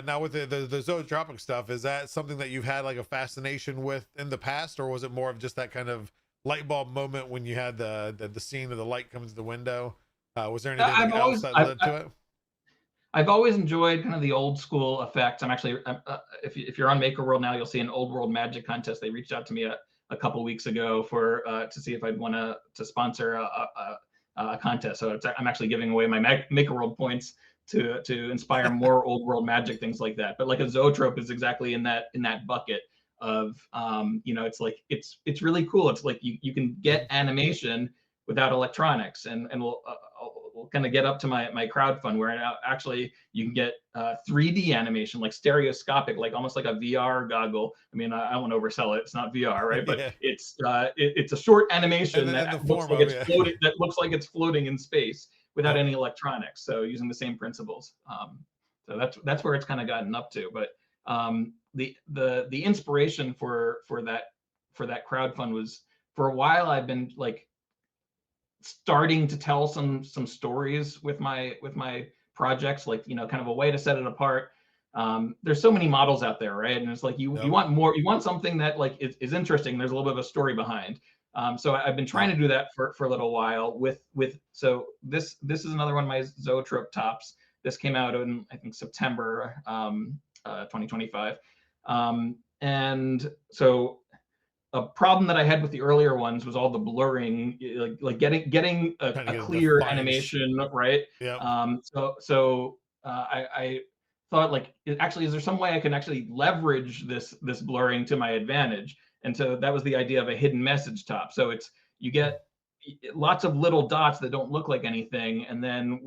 Now with the zootropic stuff, is that something that you've had like a fascination with in the past, or was it more of just that kind of light bulb moment when you had the scene of the light comes to the window? Was there anything I've else always that led to it? I've always enjoyed kind of the old school effects. If you're on Maker World now, you'll see an old world magic contest. They reached out to me a couple weeks ago for to see if I'd want to sponsor a contest. So I'm actually giving away my Maker World points to inspire more old world magic, things like that. But like a zoetrope is exactly in that bucket of it's like it's really cool. It's like you can get animation without electronics, and we'll kind of get up to my crowdfund where actually you can get 3D animation, like stereoscopic, like almost like a VR goggle. I mean, I don't want to oversell it. It's not VR, right? But Yeah, it's a short animation and the that looks form like of it's it. floating. That looks like it's floating in space without Yep. any electronics. So using the same principles. So that's where it's kind of gotten up to. But the inspiration for that crowdfund was, for a while I've been like starting to tell some stories with my projects, like kind of a way to set it apart. There's so many models out there, right? And it's like you Yep. want more, you want something that like is interesting, there's a little bit of a story behind. So I've been trying Yep. to do that for a little while with so this is another one of my zoetrope tops. This came out in, I think, September 2025. And so a problem that I had with the earlier ones was all the blurring, like getting Trying to a get a clear defined. animation, right? Yep. I thought, like, actually, is there some way I can actually leverage this blurring to my advantage? And so that was the idea of a hidden message top. So you get lots of little dots that don't look like anything, and then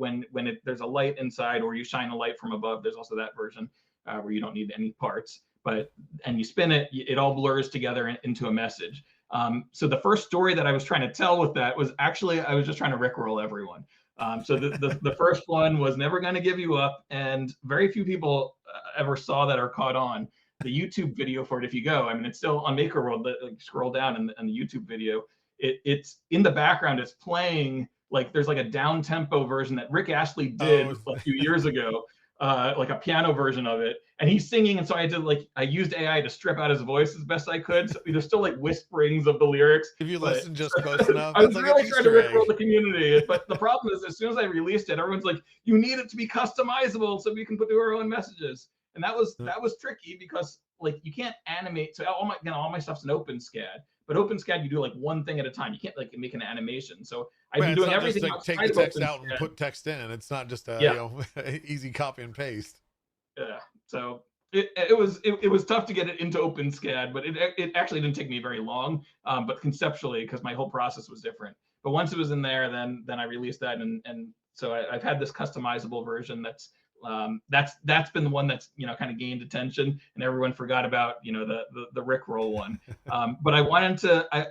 there's a light inside, or you shine a light from above, there's also that version where you don't need any parts, and you spin it, it all blurs together into a message. So the first story that I was trying to tell with that was actually, I was just trying to rickroll everyone. So the first one was never going to give you up, and very few people ever saw that or caught on. The YouTube video for it, if you go, I mean, it's still on Maker World. Like, scroll down and the YouTube video, it's in the background. It's playing, like, there's like a down tempo version that Rick Astley did Oh, a few years ago, like a piano version of it, and he's singing. And so I used AI to strip out his voice as best I could. So there's still like whisperings of the lyrics, if you but listen just close enough, I it's was like an really trying to Easter rickroll egg. the community. But the problem is, as soon as I released it, everyone's like, "You need it to be customizable so we can do our own messages." And that was tricky, because like you can't animate. So all my stuff's in OpenSCAD, but OpenSCAD, you do like one thing at a time. You can't like make an animation. So I've Well, been it's doing not just everything like take the outside of text out and OpenSCAD. put text in. It's not just a Yeah, easy copy and paste. yeah. So it was tough to get it into OpenSCAD, but it actually didn't take me very long. But conceptually, because my whole process was different. But once it was in there, then I released that, and so I've had this customizable version that's been the one that's kind of gained attention, and everyone forgot about the Rickroll one. But I wanted to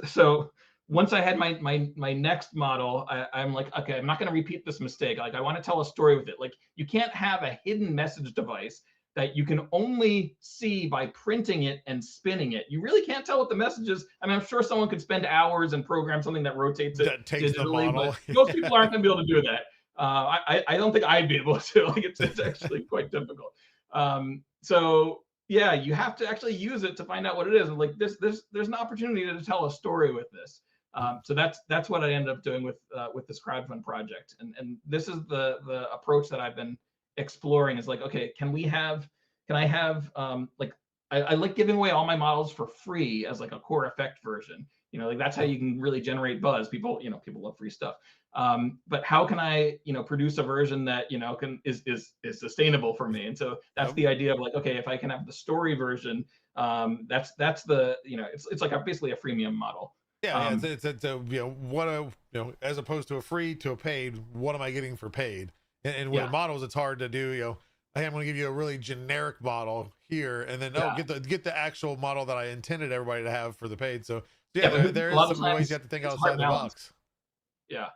so once I had my next model, I'm like, okay, I'm not going to repeat this mistake. Like, I want to tell a story with it. Like, you can't have a hidden message device that you can only see by printing it and spinning it. You really can't tell what the message is. I mean, I'm sure someone could spend hours and program something that rotates it That takes the digitally, but model. most people aren't going to be able to do that. I don't think I'd be able to. Like, it's actually quite difficult. So yeah, you have to actually use it to find out what it is. And like there's an opportunity to tell a story with this. So that's what I ended up doing with this crowdfund project. And this is the approach that I've been exploring, is like, okay, can I have like, I like giving away all my models for free as like a core effect version. Like, that's how you can really generate buzz. People love free stuff. But how can I produce a version that is sustainable for me? And so that's Yep. the idea of like, okay, if I can have the story version, that's the it's like basically a freemium model. Yeah, um it's a as opposed to a free to a paid, what am I getting for paid? And with yeah, models, it's hard to do. Hey, I'm going to give you a really generic model here, and then yeah, get the actual model that I intended everybody to have for the paid. So yeah, yeah. But there a is lot of some ways you times have to think it's a hard outside the balance. box. Yeah.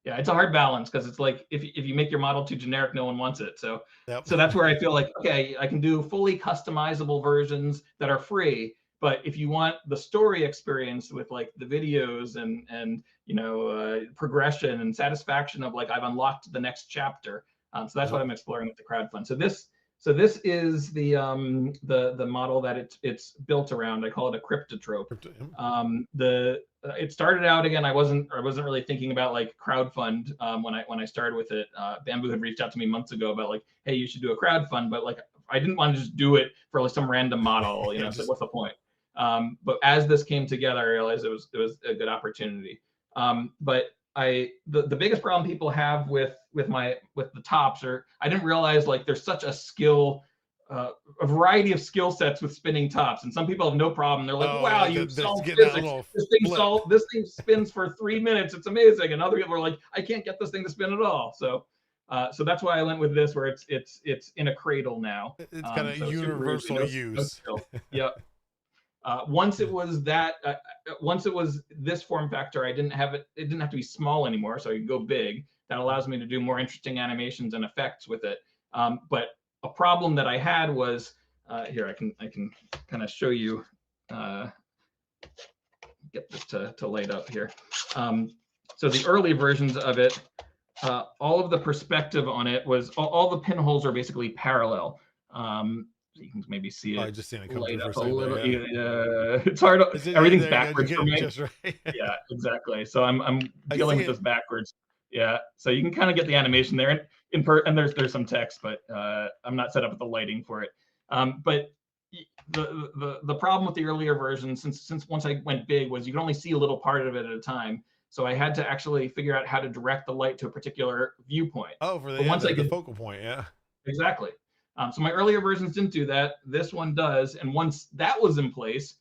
Yeah, it's a hard balance, because it's like, if you make your model too generic, no one wants it. So Yep. so that's where I feel like, okay, I can do fully customizable versions that are free. But if you want the story experience with like the videos and progression and satisfaction of like, I've unlocked the next chapter. So that's what I'm exploring with the crowdfund. So this is the model that it's built around. I call it a cryptatrope. It started out, again, I wasn't really thinking about like crowdfund when I started with it. Bamboo had reached out to me months ago about like, hey, you should do a crowdfund, but like I didn't want to just do it for like some random model, you know. So what's the point? But as this came together, I realized it was a good opportunity. But the biggest problem people have with the tops are, I didn't realize like there's such a variety of skill sets with spinning tops, and some people have no problem. They're like, wow, you solved physics. This thing spins for 3 minutes. It's amazing. And other people are like, I can't get this thing to spin at all. So that's why I went with this, where it's in a cradle now. It's kind of universal use. Yep. Once it was this form factor, it didn't have to be small anymore, so I could go big. That allows me to do more interesting animations and effects with it. But a problem that I had was, here, I can kind of show you, get this to light up here. So the early versions of it, all of the perspective on it was, all the pinholes are basically parallel. You can maybe see it. I just seen it come light through up for a little. second, Yeah. It's hard. Everything's backwards for me. Just right. Yeah, exactly. So I'm dealing with this backwards. Yeah. So you can kind of get the animation there, and there's some text, but I'm not set up with the lighting for it. But the problem with the earlier version, since once I went big, was you can only see a little part of it at a time. So I had to actually figure out how to direct the light to a particular viewpoint. Oh, for the focal point, yeah. Exactly. So my earlier versions didn't do that. This one does. And once that was in place,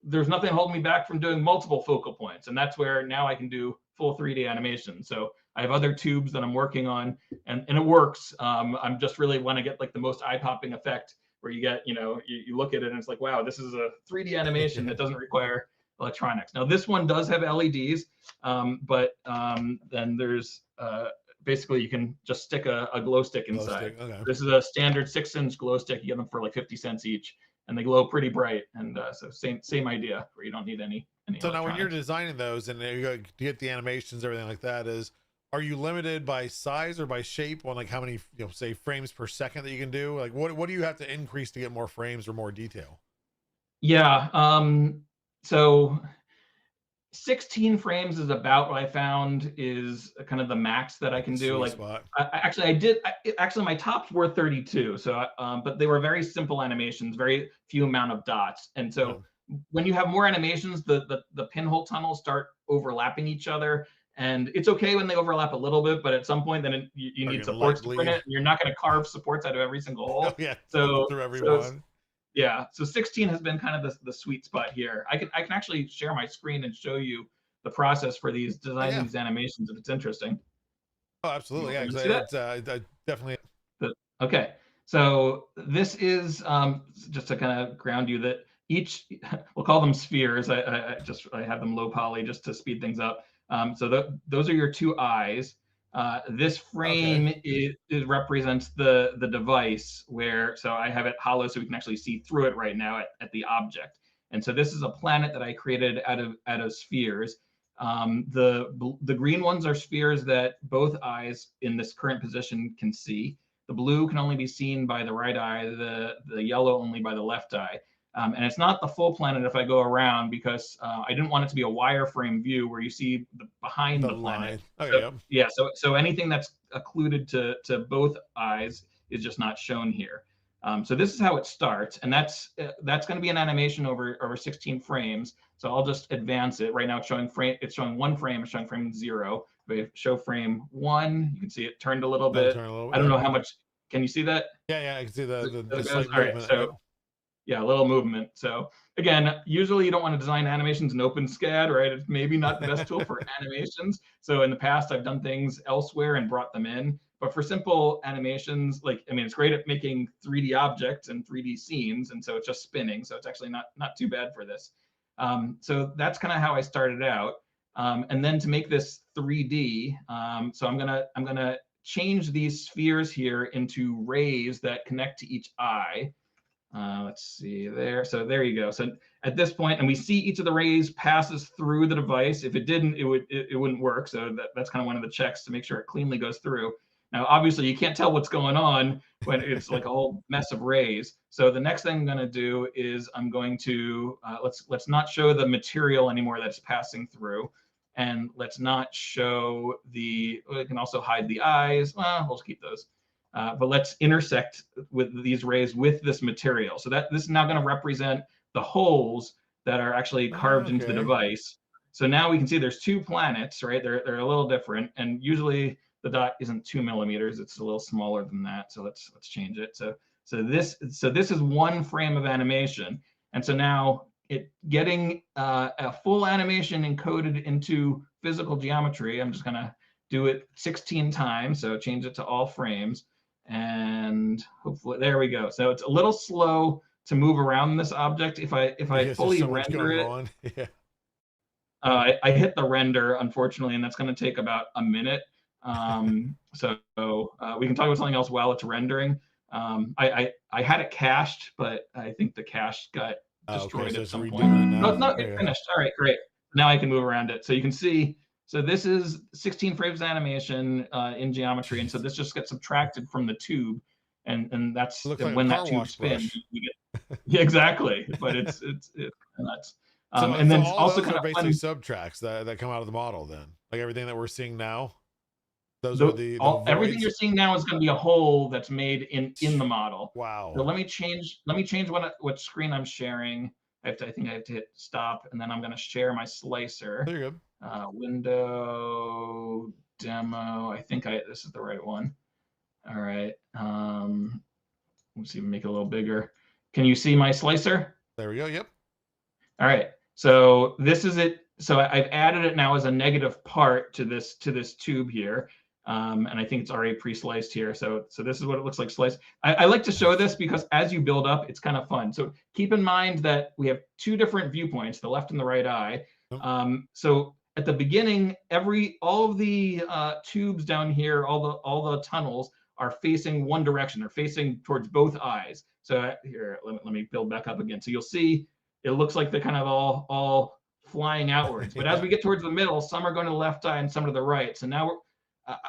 there's nothing holding me back from doing multiple focal points. And that's where now I can do full 3D animation. So I have other tubes that I'm working on, and it works. I'm just really want to get like the most eye-popping effect, where you get, you look at it and it's like, wow, this is a 3D animation that doesn't require electronics. Now this one does have LEDs, but then there's basically you can just stick a glow stick inside. Okay. This is a standard 6-inch glow stick. You get them for like 50 cents each, and they glow pretty bright. And so same idea, where you don't need any. So now when you're designing those and you get the animations, everything like that, are you limited by size or by shape on like how many, say frames per second that you can do? Like what do you have to increase to get more frames or more detail? Yeah. So 16 frames is about what I found is kind of the max that I can do. Like, actually my tops were 32. So, but they were very simple animations, very few amount of dots. And so when you have more animations, the pinhole tunnels start overlapping each other. And it's okay when they overlap a little bit, but at some point, then you need supports to print it. You're not going to carve supports out of every single hole. Oh, yeah. So through every one. Yeah, so 16 has been kind of the sweet spot here. I can actually share my screen and show you the process for designing these animations if it's interesting. Oh, absolutely, yeah. It's definitely. Okay, so this is just to kind of ground you that each, we'll call them spheres. I have them low poly just to speed things up. So those are your two eyes. This frame represents the device, so I have it hollow so we can actually see through it right now at the object. And so this is a planet that I created out of spheres. The green ones are spheres that both eyes in this current position can see. The blue can only be seen by the right eye, the yellow only by the left eye. And it's not the full planet if I go around, because I didn't want it to be a wireframe view where you see behind the planet. So anything that's occluded to both eyes is just not shown here. So this is how it starts, and that's going to be an animation over 16 frames. So I'll just advance it. Right now it's showing one frame. It's showing frame 0. If I show frame 1, you can see it turned a little bit. I don't know how much. Can you see that? Yeah, I can see the slight movement. All right, so. Yeah, a little movement. So again, usually you don't want to design animations in OpenSCAD, right? It's maybe not the best tool for animations. So in the past, I've done things elsewhere and brought them in. But for simple animations, it's great at making 3D objects and 3D scenes, and so it's just spinning. So it's actually not too bad for this. So that's kind of how I started out. And then to make this 3D, so I'm gonna change these spheres here into rays that connect to each eye. Let's see there. So there you go. So at this point, and we see each of the rays passes through the device. If it didn't, it wouldn't work. So that's kind of one of the checks to make sure it cleanly goes through. Now, obviously, you can't tell what's going on when it's like a whole mess of rays. So the next thing I'm going to do is I'm going to let's not show the material anymore that's passing through, and let's not show the. We can also hide the eyes. Well, we'll keep those. But let's intersect with these rays with this material. So that this is now going to represent the holes that are actually carved into the device. So now we can see there's 2 planets, right? They're a little different, and usually the dot isn't 2 millimeters; it's a little smaller than that. So let's change it. So this is 1 frame of animation, and so now it getting a full animation encoded into physical geometry. I'm just gonna do it 16 times. So change it to all frames, and hopefully there we go. So it's a little slow to move around this object. If I fully render it. Yeah. I hit the render, unfortunately, and that's going to take about a minute. So we can talk about something else while it's rendering. I had it cached, but I think the cache got destroyed at some point. No, it's finished. All right, great. Now I can move around it. So you can see, so this is 16 frames of animation in geometry, and so this just gets subtracted from the tube, and that's when that tube spins. Yeah, exactly. But it's nuts. And then so also kind of basically subtracts that come out of the model. Then, like everything that we're seeing now, those are the everything you're seeing now is going to be a hole that's made in the model. Wow. So let me change what screen I'm sharing. I think I have to hit stop, and then I'm going to share my slicer. There you go. Window demo. I think this is the right one. All right. Let's see, make it a little bigger. Can you see my slicer? There we go. Yep. All right. So this is it. So I've added it now as a negative part to this tube here. And I think it's already pre-sliced here. So this is what it looks like sliced. I like to show this because as you build up, it's kind of fun. So keep in mind that we have 2 different viewpoints, the left and the right eye. So at the beginning, all of the tubes down here, all the tunnels are facing one direction. They're facing towards both eyes. So here, let me build back up again. So you'll see it looks like they're kind of all flying outwards. But as we get towards the middle, some are going to the left eye and some to the right. So now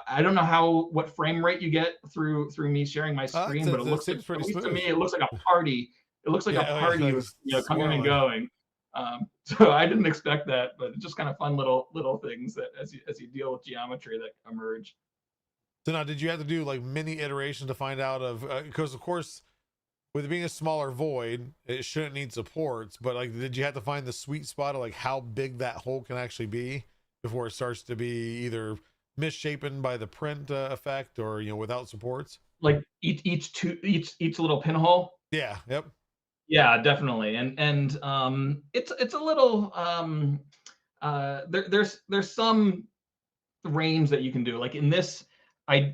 I don't know what frame rate you get through me sharing my screen, but it looks like, at least to me, it looks like a party. It looks like a party with coming and going. So I didn't expect that, but it's just kind of fun little things that as you deal with geometry that emerge. So now, did you have to do like many iterations to find out because of course, with it being a smaller void, it shouldn't need supports, but like, did you have to find the sweet spot of like how big that hole can actually be before it starts to be either misshapen by the print effect or without supports? Like each little pinhole. Yeah. Yep. Yeah, definitely. And it's a little there's some range that you can do. Like in this,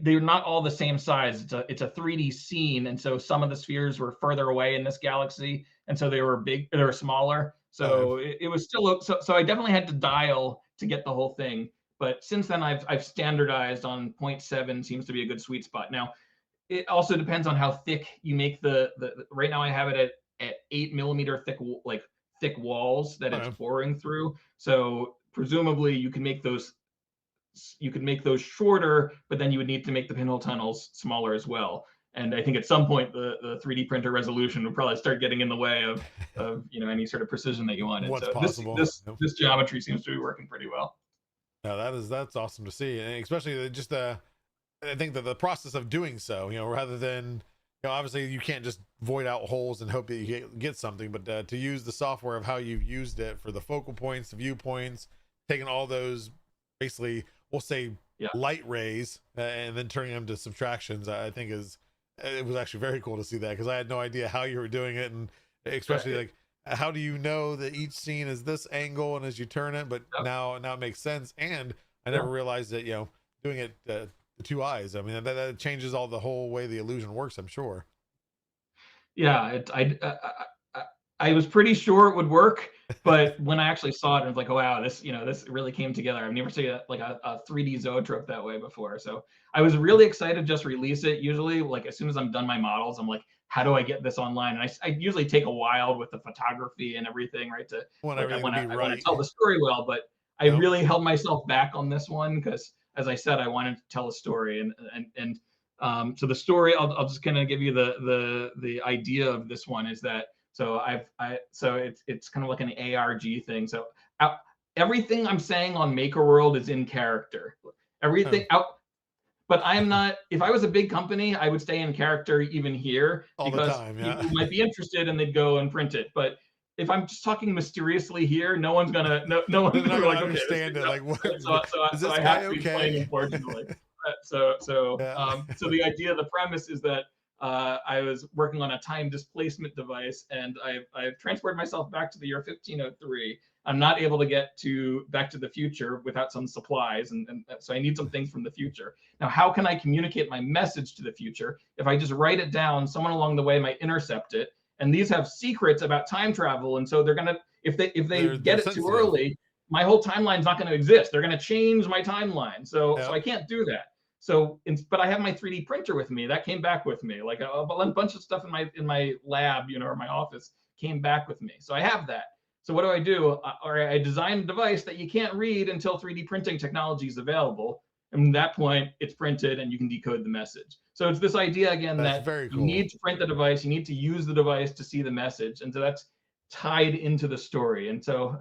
they're not all the same size. It's a 3D scene, and so some of the spheres were further away in this galaxy, and so they were smaller. So it was still so I definitely had to dial to get the whole thing. But since then, I've standardized on 0.7 seems to be a good sweet spot. Now, it also depends on how thick you make the right now I have it at 8 millimeter thick walls that it's boring through. So presumably you can make those shorter, but then you would need to make the pinhole tunnels smaller as well. And I think at some point the 3D printer resolution would probably start getting in the way of any sort of precision that you wanted. What's so possible. This geometry seems to be working pretty well. No, that's awesome to see, and especially just I think that the process of doing so, rather than obviously you can't just void out holes and hope that you get something, but to use the software of how you've used it for the focal points, the viewpoints, taking all those basically, we'll say light rays and then turning them to subtractions, I think it was actually very cool to see that, because I had no idea how you were doing it, and especially like how do you know that each scene is this angle and as you turn it, but now it makes sense. And I never realized that doing it the 2 eyes, I mean that changes the whole way the illusion works, I'm sure. Yeah, I was pretty sure it would work, but when I actually saw it, I was like, oh wow, this really came together. I've never seen a 3D zoetrope that way before. So I was really excited to just release it. Usually, like as soon as I'm done my models, I'm like, how do I get this online? And I usually take a while with the photography and everything, right? I want to tell the story well, but I really held myself back on this one because as I said, I wanted to tell a story, so the story, I'll just kind of give you the idea of this one is that, so it's kind of like an ARG thing. So everything I'm saying on Maker World is in character. Everything out, but I'm not. If I was a big company, I would stay in character even here All the because time, yeah. people might be interested and they'd go and print it. But if I'm just talking mysteriously here, no one's gonna like, understand it. Like, what? So I have to be plain, unfortunately. So the idea, the premise is that I was working on a time displacement device, and I've transported myself back to the year 1503. I'm not able to get back to the future without some supplies, and so I need some things from the future. Now, how can I communicate my message to the future? If I just write it down, someone along the way might intercept it, and these have secrets about time travel, and so they're gonna, if they get it too early, my whole timeline's not going to exist. They're going to change my timeline, so I can't do that. So, but I have my 3D printer with me. That came back with me. Like a bunch of stuff in my lab, or my office came back with me. So I have that. So what do? I design a device that you can't read until 3D printing technology is available. And at that point, it's printed and you can decode the message. So it's this idea again that you need to print the device, you need to use the device to see the message, and so that's tied into the story. And so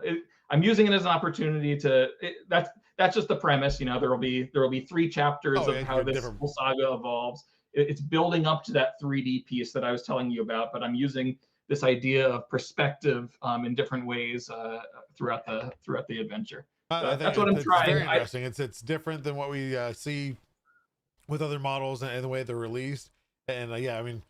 I'm using it as an opportunity to. That's just the premise. There will be 3 chapters of how this whole saga evolves. It's building up to that 3D piece that I was telling you about, but I'm using this idea of perspective in different ways throughout the adventure. So that's what I'm trying. Very interesting. It's different than what we see with other models and the way they're released. And I mean,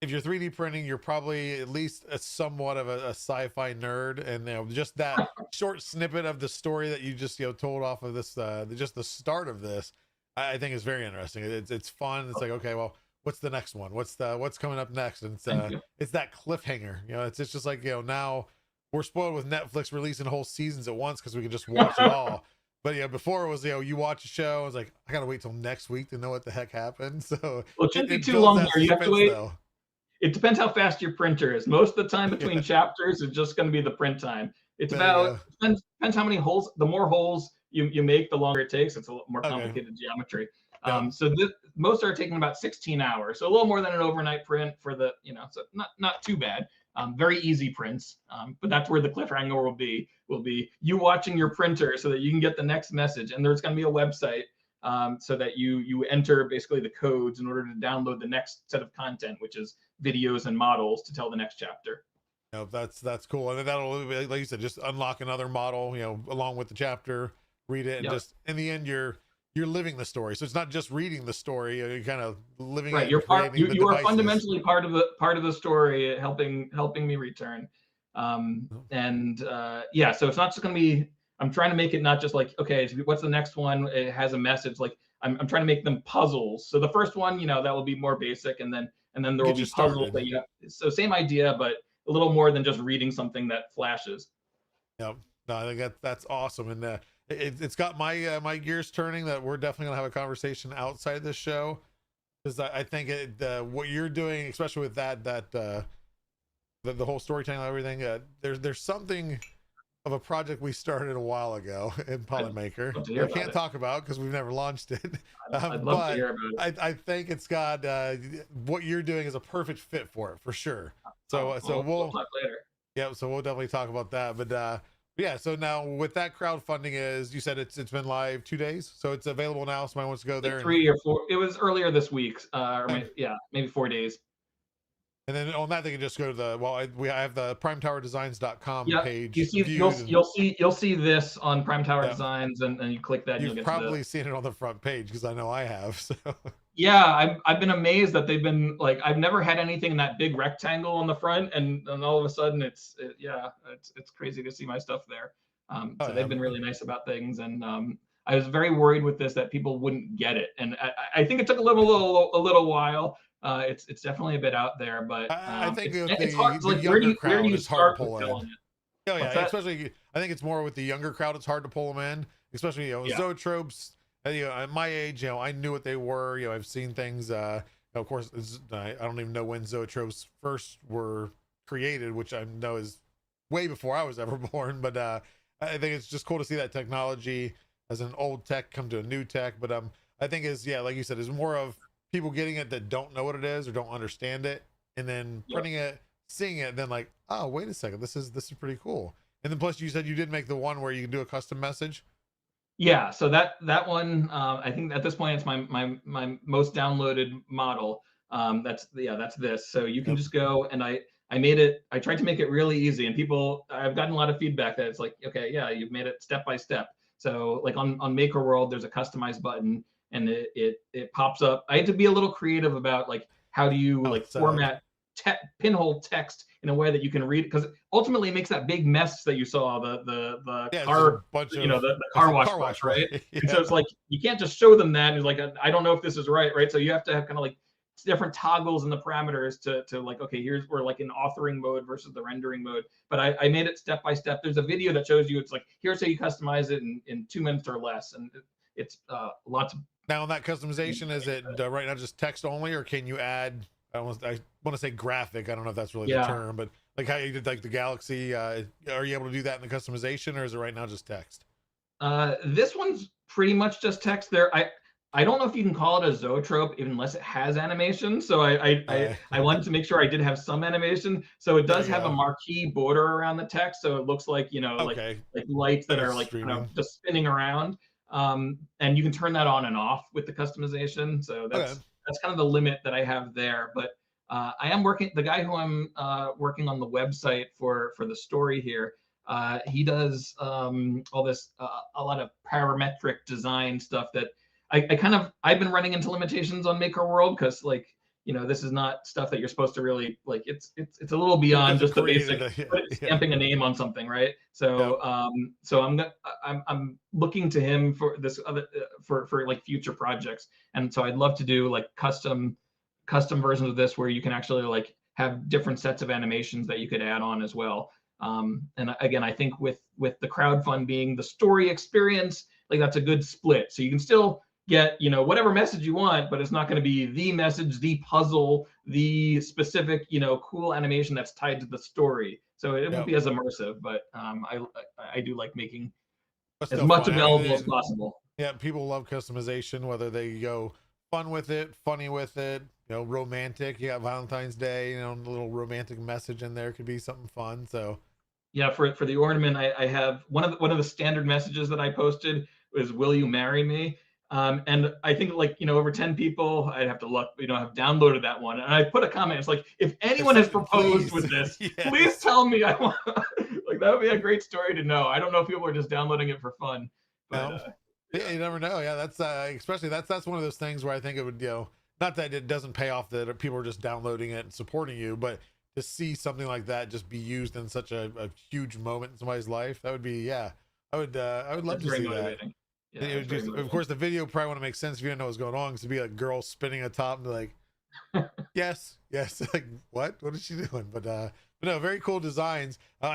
if you're 3D printing, you're probably at least somewhat of a sci-fi nerd, and just that short snippet of the story that you just told off of this, just the start of this, I think is very interesting. It's fun. It's like, okay, well, what's the next one? What's coming up next? And it's that cliffhanger. It's just like now we're spoiled with Netflix releasing whole seasons at once because we can just watch it all. But before it was you watch a show, I was like, I gotta wait till next week to know what the heck happened. So it shouldn't be too long here. You have to wait. It depends how fast your printer is. Most of the time between chapters is just going to be the print time. It's depends how many holes. The more holes you make, the longer it takes. It's a little more complicated geometry. So most are taking about 16 hours. So a little more than an overnight print for the, so not too bad. Very easy prints. But that's where the cliffhanger will be you watching your printer so that you can get the next message. And there's going to be a website so that you enter basically the codes in order to download the next set of content, which is videos and models to tell the next chapter. That's cool. And then that'll, like you said, just unlock another model, along with the chapter, read it, and just in the end you're living the story. So it's not just reading the story, you're kind of living it. You are fundamentally part of the story, helping me return. So it's not just going to be, I'm trying to make it not just like, okay, what's the next one? It has a message. Like I'm trying to make them puzzles. So the first one, that will be more basic, and then there will be puzzles that you have. So same idea, but a little more than just reading something that flashes. Yep. No, I think that's awesome, and it's got my my gears turning. That we're definitely gonna have a conversation outside this show, because I think what you're doing, especially with the whole storytelling and everything. There's something of a project we started a while ago in Polymaker. I can't talk about because we've never launched it. I'd love to hear about it. I think it's got what you're doing is a perfect fit for it, for sure. So we'll talk later. Yeah, so we'll definitely talk about that. But yeah, so now with that crowdfunding, is you said it's been live 2 days, so it's available now. Somebody wants to go there. 3 or 4. It was earlier this week, maybe 4 days. And then on that, they can just go to I have the primetowerdesigns.com page. You'll see this on Prime Tower Designs, and you click that. You've probably seen it on the front page because I know I have. So. Yeah, I've been amazed that they've been like, I've never had anything in that big rectangle on the front, and all of a sudden it's crazy to see my stuff there. They've been really nice about things, and I was very worried with this that people wouldn't get it, and I think it took a little while. It's definitely a bit out there, but I think it's hard. Like, where do you start with telling it? Oh yeah, especially I think it's more with the younger crowd. It's hard to pull them in, especially zoetropes. At my age, I knew what they were. I've seen things. Of course, I don't even know when zoetropes first were created, which I know is way before I was ever born. But I think it's just cool to see that technology as an old tech come to a new tech. But I think is, yeah, like you said, is more of people getting it that don't know what it is or don't understand it, and then Yep. printing it, seeing it, then like, oh, wait a second, this is pretty cool. And then plus you said you did make the one where you can do a custom message. Yeah, so that one, I think at this point it's my most downloaded model. That's this. So you can Yep. just go, and I made it. I tried to make it really easy, and people, I've gotten a lot of feedback that it's like, okay, yeah, you've made it step by step. So like on Maker World, there's a customize button, and it pops up. I had to be a little creative about like how do you Oh, like so like, format pinhole text in a way that you can read, because ultimately it makes that big mess that you saw, the yeah, it's just a car, bunch you know, of, the it's car a wash car brush, wash, right? right? And so Yeah. it's like you can't just show them that. And it's like I don't know if this is right, right? So you have to have kind of like different toggles in the parameters to like, okay, here's where like in authoring mode versus the rendering mode. But I made it step by step. There's a video that shows you, it's like, here's how you customize it in 2 minutes or less, and it's lots of. Now, on that customization, is it right now just text only, or can you add? I want to say graphic. I don't know if that's really the Yeah. term, but like how you did like the Galaxy. Are you able to do that in the customization, or is it right now just text? This one's pretty much just text there. I don't know if you can call it a zoetrope unless it has animation. So I wanted to make sure I did have some animation. So it There does you have a go. marquee border around the text. So it looks like, Okay, like lights like that a are like kind of streaming. just spinning around. And you can turn that on and off with the customization. So Okay. that's kind of the limit that I have there. But I am working, the guy who I'm working on the website for the story here, he does all this, a lot of parametric design stuff that I've been running into limitations on Maker World, because like, this is not stuff that you're supposed to really like. It's a little You beyond guys have just the basic created a, yeah, stamping a name on something, right? yeah. So I'm looking to him for this other, for like future projects, and so I'd love to do like custom versions of this where you can actually like have different sets of animations that you could add on as well. And again, I think with the crowdfund being the story experience, like that's a good split. So you can still get, whatever message you want, but it's not going to be the message, the puzzle, the specific, cool animation that's tied to the story. So it won't Yep. be as immersive, but I do like making But as still much fun. I mean, available as possible. yeah, people love customization, whether they go fun with it, funny with it, romantic. You got Valentine's Day, a little romantic message in there could be something fun. So Yeah, for the ornament, I have one of the standard messages that I posted was, "Will you marry me?" And I think like, over 10 people, I'd have to look, have downloaded that one. And I put a comment. It's like, if anyone has proposed please, with this, please yes. tell me. I want like that would be a great story to know. I don't know if people are just downloading it for fun, but Yeah, yeah, you never know. Yeah, that's especially that's one of those things where I think it would, not that it doesn't pay off that people are just downloading it and supporting you, but to see something like that just be used in such a huge moment in somebody's life, that would be, yeah. I would love that's to very see that. motivating. Yeah, It that's would very just, of motivating. course, the video probably want to make sense if you didn't know what was going on, because it'd be like girls spinning atop and be like, yes, yes, like what is she doing? But no, very cool designs.